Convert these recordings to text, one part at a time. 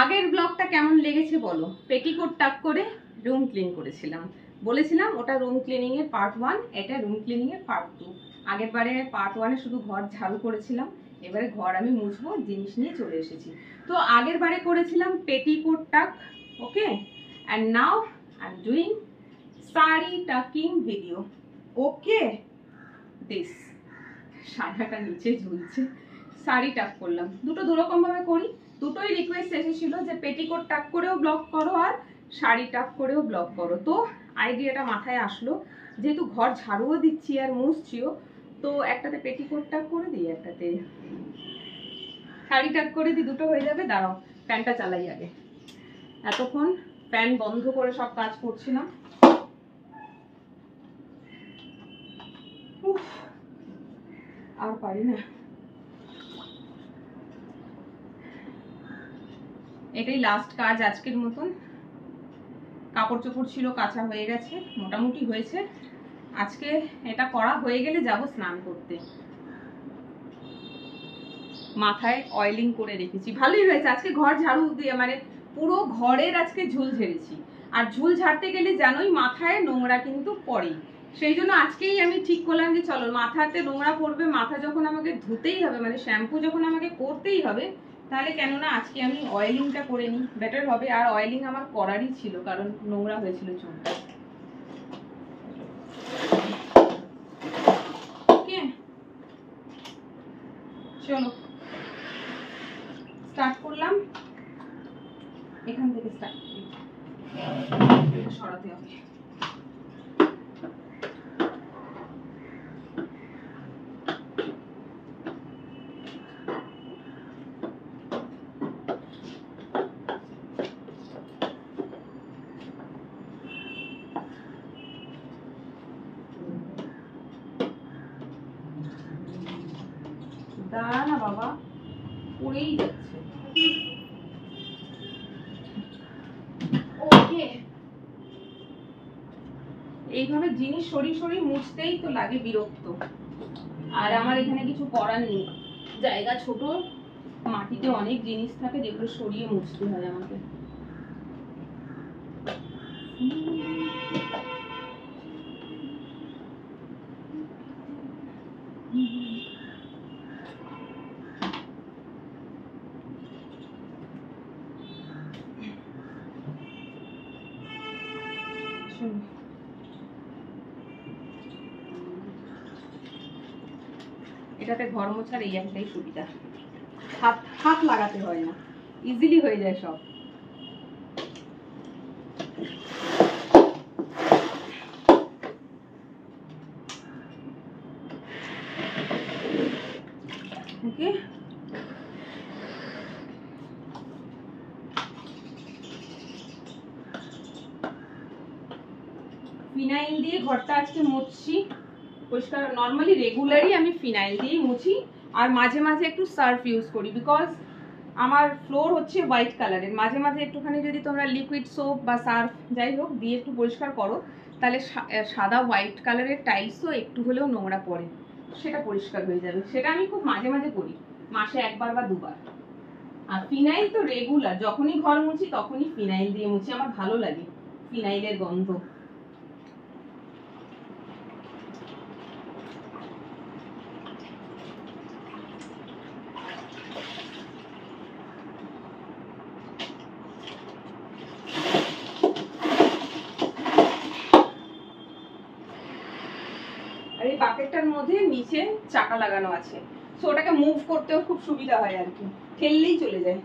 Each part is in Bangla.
আগের ব্লগটা কেমন লেগেছে বলো। পেটিকোট টাক করে রুম ক্লিন করেছিলাম, বলেছিলাম ওটা রুম ক্লিনিং এর পার্ট 1, এটা রুম ক্লিনিং এর পার্ট 2। আগের বারে পার্ট 1 শুধু ঘর ঝাড়ু করেছিলাম, এবারে ঘর আমি মুছবো, জিনিস নিয়ে চলে এসেছি। তো আগের বারে করেছিলাম petticoat tuck, okay, and now I am doing sari tucking video, okay. This সাদাটা নিচে ঝুলছে, শাড়ি টাক করলাম। দুটো দুরকম ভাবে করি, দুটোই রিকোয়েস্ট এসেছিল যে পেটিকোট টাক করেও ব্লগ করো আর শাড়ি টাক করেও ব্লগ করো। তো আইডিয়াটা মাথায় আসলো, যেহেতু ঘর ঝাড়ুও দিচ্ছি আর মুছছিও, তো একটাতে পেটিকোট টাক করে দিই, একটাতে শাড়ি টাক করে দিই, দুটো হয়ে যাবে। দাঁড়াও ফ্যানটা চালাই আগে, এতক্ষণ ফ্যান বন্ধ করে সব কাজ করছিলাম। আর পারি না। এটাই লাস্ট কাজ আজকের মতন। কাপড় চোপড় ছিল কাঁচা হয়ে গেছে, মোটামুটি হয়েছে। আজকে এটা করা হয়ে গেলে যাব স্নান করতে। মাথায় অয়েলিং করে রেখেছি, ভালোই হয়েছে। আজকে ঘর ঝাড়ু দিয়ে মানে পুরো ঘরের আজকে ঝুল ঝেড়েছি। আর ঝুল ঝাড়তে গেলে জানোই মাথায় নোংরা কিন্তু পড়েই, সেই জন্য আজকেই আমি ঠিক করলাম যে চলো মাথাতে নোংরা পড়বে, মাথা যখন আমাকে ধুতেই হবে, মানে শ্যাম্পু যখন আমাকে করতেই হবে, তাহলে কেননা আজকে আমি অয়েলিংটা করে নিই, বেটার হবে। আর অয়েলিং আমার করারই ছিল, কারণ নোংরা হয়েছিল চুলটা। ওকে চলো স্টার্ট করলাম, এখান থেকে স্টার্ট করি। সরাতে হবে। দাঁড়া না বাবা, পড়েই যাচ্ছে। ওকে, এইভাবে জিনিস সরিয়ে সরিয়ে মুছতেই তো লাগে বিরক্ত। আর আমার এখানে কিছু করার নেই, জায়গা ছোট, মাটিতে অনেক জিনিস থাকে যেগুলো সরিয়ে মুছতে হয় আমাকে। এটাতে ঘর মোছার এই একটাই সুবিধা, হাত হাত লাগাতে হয় না, ইজিলি হয়ে যায় সব। ওকে, ফিনাইল দিয়ে ঘরটা আজকে মুছছি পরিষ্কার। নর্মালি রেগুলারই আমি ফিনাইল দিয়েই মুছি, আর মাঝে মাঝে একটু সার্ফ ইউজ করি, বিকজ আমার ফ্লোর হচ্ছে হোয়াইট কালারের। মাঝে মাঝে একটুখানি যদি তোমরা লিকুইড সোপ বা সার্ফ যাই হোক দিয়ে একটু পরিষ্কার করো, তাহলে সাদা হোয়াইট কালারের টাইলসও একটু হলেও নোংরা পড়ে, সেটা পরিষ্কার হয়ে যাবে। সেটা আমি খুব মাঝে মাঝে করি, মাসে একবার বা দুবার। আর ফিনাইল তো রেগুলার, যখনই ঘর মুছি তখনই ফিনাইল দিয়ে মুছি, আমার ভালো লাগে ফিনাইলের গন্ধ। আর এই বাকেটটার মধ্যে নিচে চাকা লাগানো আছে, তো ওটাকে মুভ করতেও খুব সুবিধা হয় আর কি, ঠেললেই চলে যায়।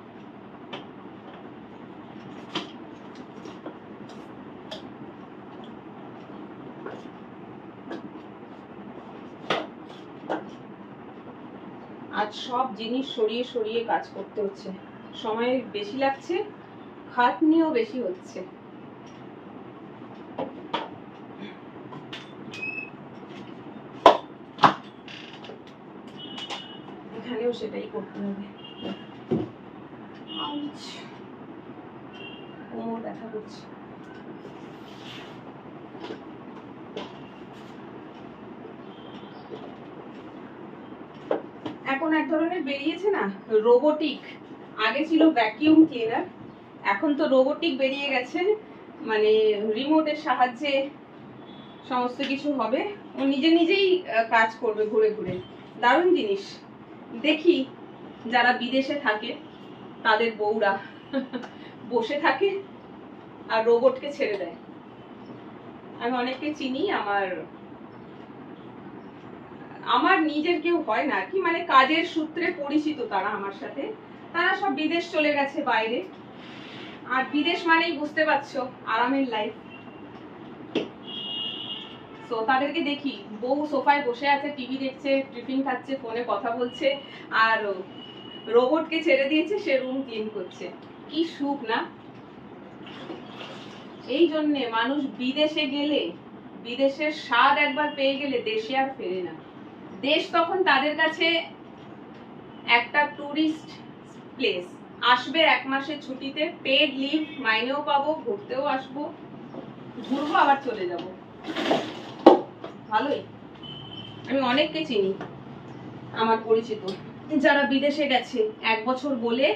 আজ সব জিনিস সরিয়ে সরিয়ে কাজ করতে হচ্ছে, সময় বেশি লাগছে, খাটনিও বেশি হচ্ছে। এখানেও সেটাই করতে হবে। কোমর ব্যথা করছে। এখন এক ধরনের বেরিয়েছে না রোবোটিক, আগে ছিল ভ্যাকিউম ক্লিনার, এখন তো রোবোটিক বেরিয়ে গেছে, মানে রিমোটের সাহায্যে সমস্ত কিছু হবে, ও নিজে নিজেই কাজ করবে ঘুরে ঘুরে। দারুণ জিনিস। দেখি যারা বিদেশে থাকে তাদের বউরা বসে থাকে আর রোবটকে ছেড়ে দেয়। আমি অনেককে চিনি, আমার নিজের কেউ হয় না কি, মানে কাজের সূত্রে পরিচিত তারা আমার সাথে, তারা সব বিদেশ চলে গেছে বাইরে। আর বিদেশ মানেই বুঝতে পারছো আরামের লাইফ। তো তাদেরকে দেখি বউ সোফায় বসে আছে, টিভি দেখছে, টিফিন খাচ্ছে, ফোনে কথা বলছে, আর রোবটকে ছেড়ে দিয়েছে, সে রুম ক্লিন করছে। কি সুখ না। এই জন্যে মানুষ বিদেশে গেলে, বিদেশের স্বাদ একবার পেয়ে গেলে দেশে আর ফেরে না। দেশ তখন তাদের কাছে একটা টুরিস্ট প্লেস। আসবে 1 মাসের ছুটিতে, পেড লিভ, মাইনেও পাবো, ঘুরতেও আসবো, ঘুরবো আবার চলে যাব। ভালোই। আমি অনেককে চিনি আমার পরিচিত যারা বিদেশে গেছে, 1 বছর বলে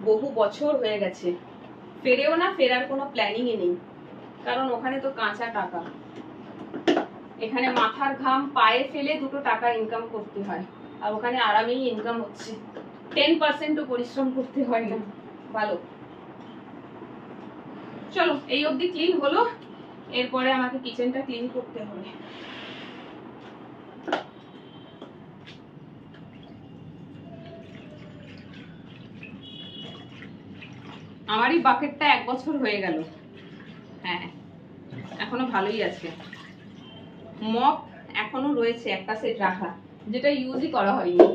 বহু বছর হয়ে গেছে, ফেরেও না, ফেরার কোনো প্ল্যানিং এ নেই। কারণ ওখানে তো কাঁচা টাকা, এখানে মাথার ঘাম পায়ে ফেলে 2 টাকা ইনকাম করতে হয়, আর ওখানে আরামেই ইনকাম হচ্ছে, 10% পরিশ্রম করতে হয় না। ভালো। চলো এই অবধি ক্লিন হলো, এরপরে আমাকে কিচেনটা ক্লিন করতে হবে। আমারই বাকেটটা 1 বছর হয়ে গেল, হ্যাঁ এখনো ভালোই আছে। মপ এখনো রয়েছে একটা সেট রাখা, যেটা ইউজই করা হয়নি।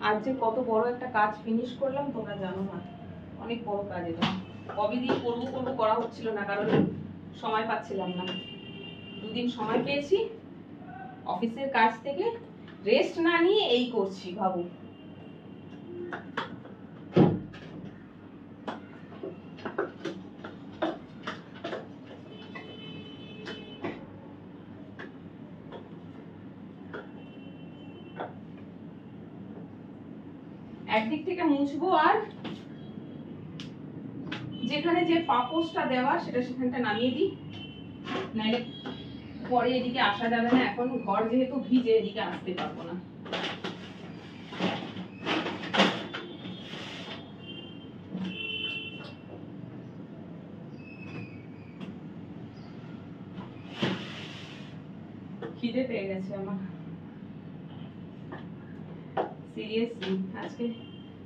আজ যে কত বড় একটা কাজ ফিনিশ করলাম তোমরা জানো না, অনেক বড় কাজ এটা। কবে দিয়ে করবো করা হচ্ছিল না, কারণ সময় পাচ্ছিলাম না। 2 দিন সময় পেয়েছি অফিসের কাজ থেকে, রেস্ট না নিয়ে এই করছি, ভাবো। একদিক থেকে মুছবো, আর যেখানে যে পাপোশটা দেওয়া সেটা সেখানটা নামিয়ে দিই, নাইলে পরে এদিকে আসা যাবে না। এখন ঘর যেহেতু ভিজে, এদিকে আসতে পারবো না। খিদে পেয়ে গেছে আমার, সিরিয়াসলি। আজকে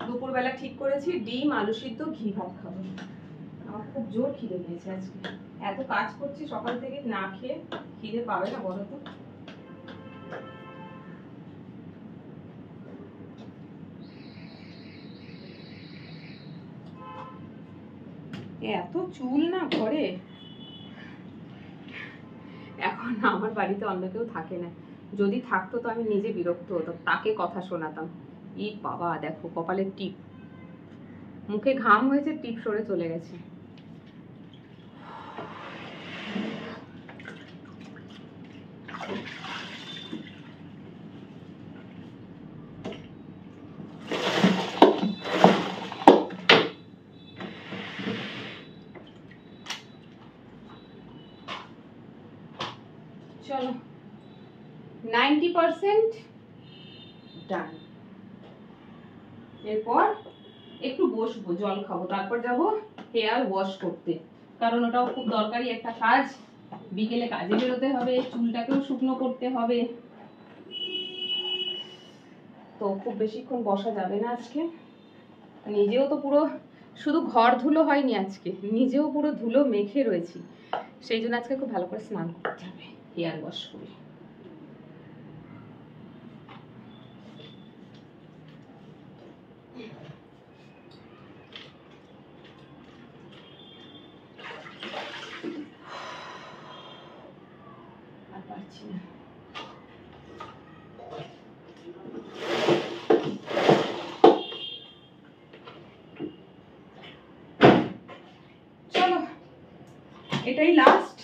দুপুরবেলা ঠিক করেছি ডিম, আলু সিদ্ধ, ঘি ভাত খাবো। আমার খুব জোর খিদে পেয়েছে আজকে, এত কাজ করছি সকাল থেকে, না খেয়ে খিদে পাবে না বলো তো? এত চুল না ঘরে। এখন আমার বাড়িতে অন্য কেউ থাকে না, যদি থাকতো তো আমি নিজে বিরক্ত হতো, তাকে কথা শোনাতাম। ই বাবা, দেখো কপালের টিপ, মুখে ঘাম হয়েছে, টিপ সরে চলে গেছে। চলো 90% ডান। এরপর একটু বসবো, জল খাবো, তারপর যাব হেয়ার ওয়াশ করতে, কারণ ওটাও খুব দরকারি একটা কাজ। বিকেলে কাজে বেরোতে হবে, চুলটাকেও শুকনো করতে হবে, তো খুব বেশিক্ষণ বসা যাবে না আজকে। নিজেও তো পুরো, শুধু ঘর ধুলো হয়নি আজকে, নিজেও পুরো ধুলো মেখে রয়েছি, সেই জন্য আজকে খুব ভালো করে স্নান করতে হবে, হেয়ার ওয়াশ করে। আর পারছি না। চলো এটাই লাস্ট,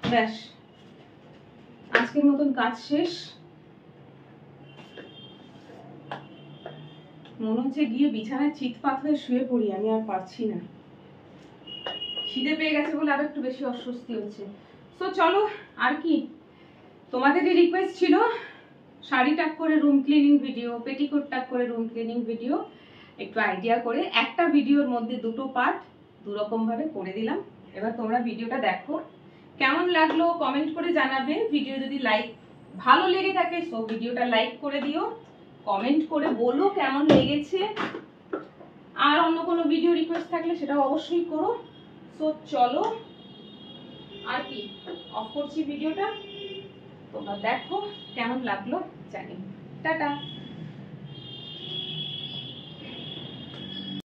ব্যাস আজকে আজকের মতন কাজ শেষ। মনে হচ্ছে গিয়ে বিছানায় চিৎপাত হয়ে শুয়ে পড়ি, আমি আর পারছি না। খিদে পেয়ে গেছে বলে আরো একটু বেশি অস্বস্তি হচ্ছে। তো চলো, আর কি তোমাদেরই রিকোয়েস্ট ছিল শাড়ি টাক করে রুম ক্লিনিং ভিডিও, পেটিকোট টাক করে রুম ক্লিনিং ভিডিও, একটু আইডিয়া করে একটা ভিডিওর মধ্যে দুটো পার্ট দুরকম ভাবে করে দিলাম। এবার তোমরা ভিডিওটা দেখো, কেমন লাগলো কমেন্ট করে জানাবে। ভিডিও যদি ভালো লেগে থাকে সো ভিডিওটা লাইক করে দিও, কমেন্ট করে বলো কেমন লেগেছে। আর অন্য কোনো ভিডিও রিকোয়েস্ট থাকলে সেটাও অবশ্যই করো। সো চলো, আর কি অফ করছি ভিডিওটা, তোমরা দেখো কেমন লাগলো জানি। টাটা।